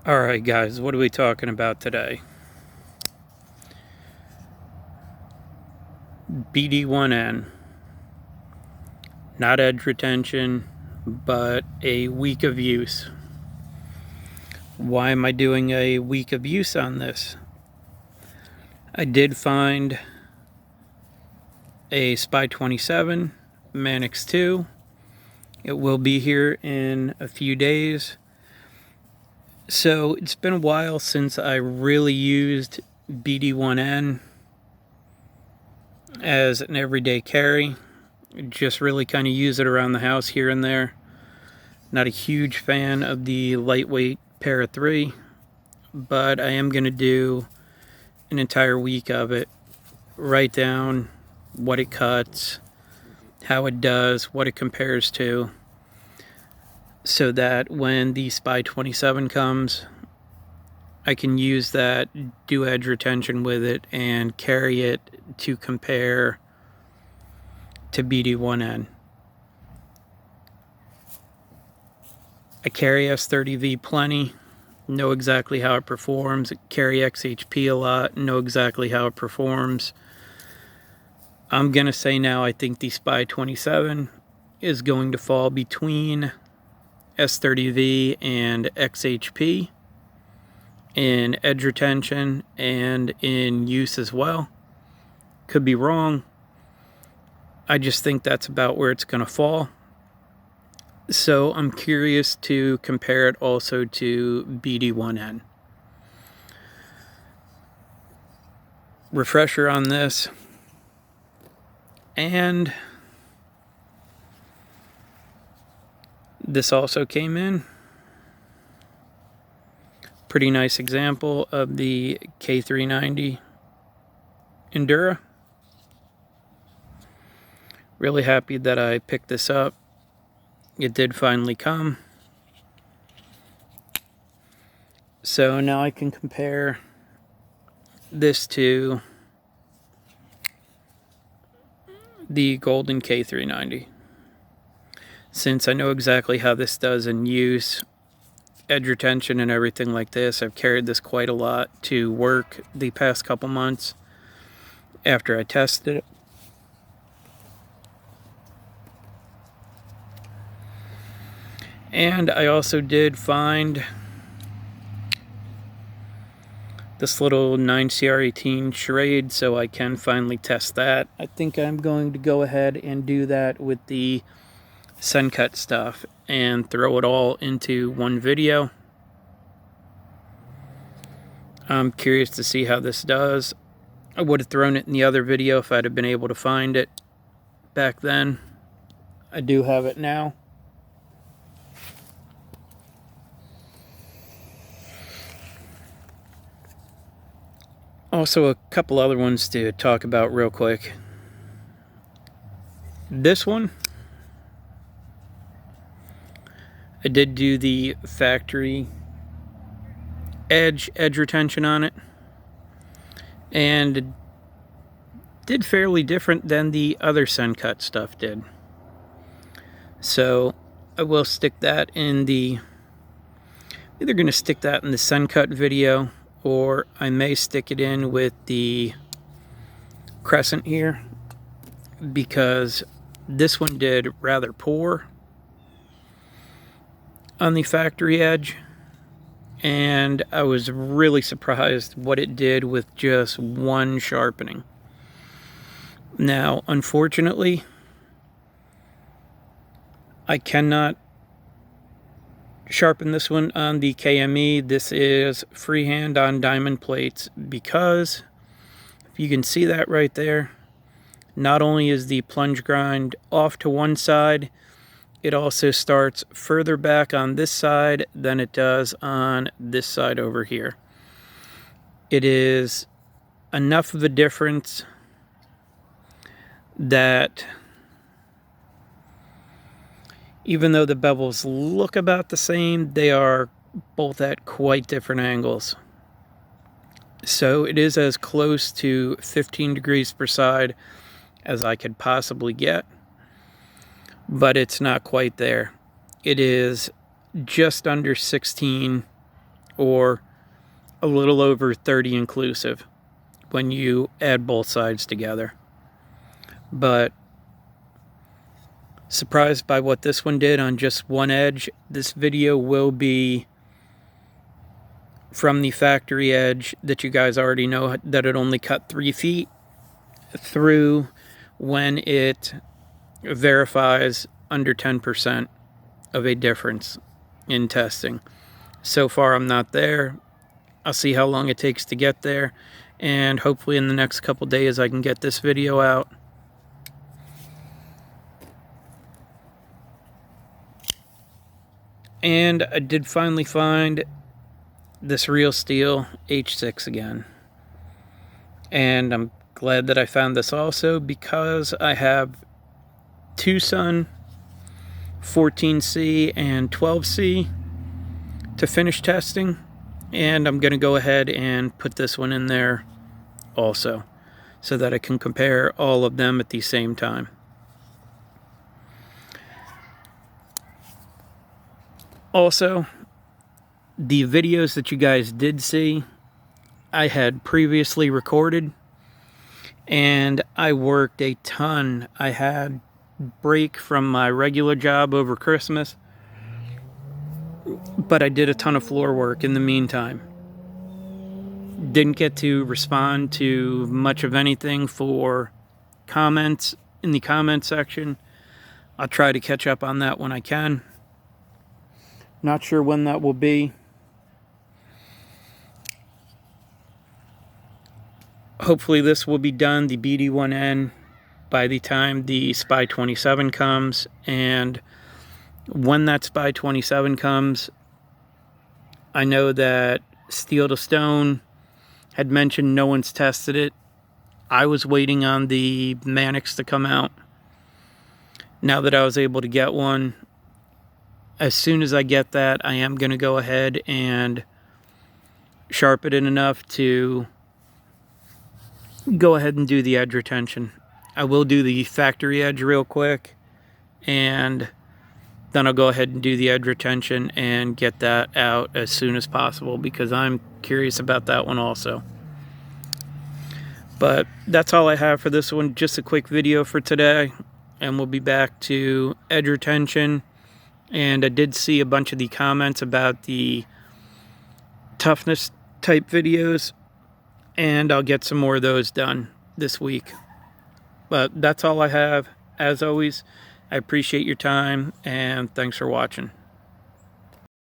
Alright guys, what are we talking about today? BD1N. Not edge retention, but a week of use. Why am I doing a week of use on this? I did find a SPY27 Manix 2. It will be here in a few days. So it's been a while since I really used BD1N as an everyday carry. Just really kind of use it around the house here and there. Not a huge fan of the lightweight Para 3, but I am going to do an entire week of it. Write down what it cuts, how it does, what it compares to, so that when the SPY27 comes, I can use that, do edge retention with it, and carry it to compare to BD1N. I carry S30V plenty, know exactly how it performs. I carry XHP a lot, know exactly how it performs. I'm going to say now I think the SPY27 is going to fall between S30V and XHP in edge retention and in use as well. Could be wrong. I just think that's about where it's going to fall. So I'm curious to compare it also to BD1N. Refresher on this. And this also came in. Pretty nice example of the K390 Endura. Really happy that I picked this up. It did finally come. So now I can compare this to the golden K390. Since I know exactly how this does in use, edge retention and everything like this, I've carried this quite a lot to work the past couple months after I tested it. And I also did find this little 9CR18 Schrade, so I can finally test that. I think I'm going to go ahead and do that with the sun cut stuff and throw it all into one video. I'm curious to see how this does. I would have thrown it in the other video if I'd have been able to find it back then. I do have it now. Also, a couple other ones to talk about real quick. This one, I did do the factory edge retention on it, and it did fairly different than the other sun cut stuff did. So I will stick that in the, either going to stick that in the sun cut video, or I may stick it in with the Crescent here, because this one did rather poor on the factory edge, and I was really surprised what it did with just one sharpening. Now, unfortunately, I cannot sharpen this one on the KME. This is freehand on diamond plates, because if you can see that right there, not only is the plunge grind off to one side, it also starts further back on this side than it does on this side over here. It is enough of a difference that even though the bevels look about the same, they are both at quite different angles. So it is as close to 15 degrees per side as I could possibly get, but it's not quite there. It is just under 16 or a little over 30 inclusive when you add both sides together. But surprised by what this one did on just one edge. This video will be from the factory edge that you guys already know that it only cut 3 feet through when it verifies under 10% of a difference in testing. So far I'm not there. I'll see how long it takes to get there, and hopefully in the next couple days I can get this video out. And I did finally find this Real Steel H6 again. And I'm glad that I found this also, because I have Tucson 14C and 12C to finish testing, and I'm going to go ahead and put this one in there also so that I can compare all of them at the same time. Also, the videos that you guys did see, I had previously recorded, and I worked a ton. I had break from my regular job over Christmas, but I did a ton of floor work in the meantime. Didn't get to respond to much of anything for comments in the comment section. I'll try to catch up on that when I can. Not sure when that will be. Hopefully this will be done, the BD1N, by the time the SPY27 comes. And when that SPY27 comes, I know that Steel to Stone had mentioned no one's tested it. I was waiting on the Manix to come out. Now that I was able to get one, as soon as I get that, I am going to go ahead and sharpen it enough to go ahead and do the edge retention. I will do the factory edge real quick, and then I'll go ahead and do the edge retention and get that out as soon as possible, because I'm curious about that one also. But that's all I have for this one. Just a quick video for today, and we'll be back to edge retention. And I did see a bunch of the comments about the toughness type videos, and I'll get some more of those done this week. But that's all I have. As always, I appreciate your time, and thanks for watching.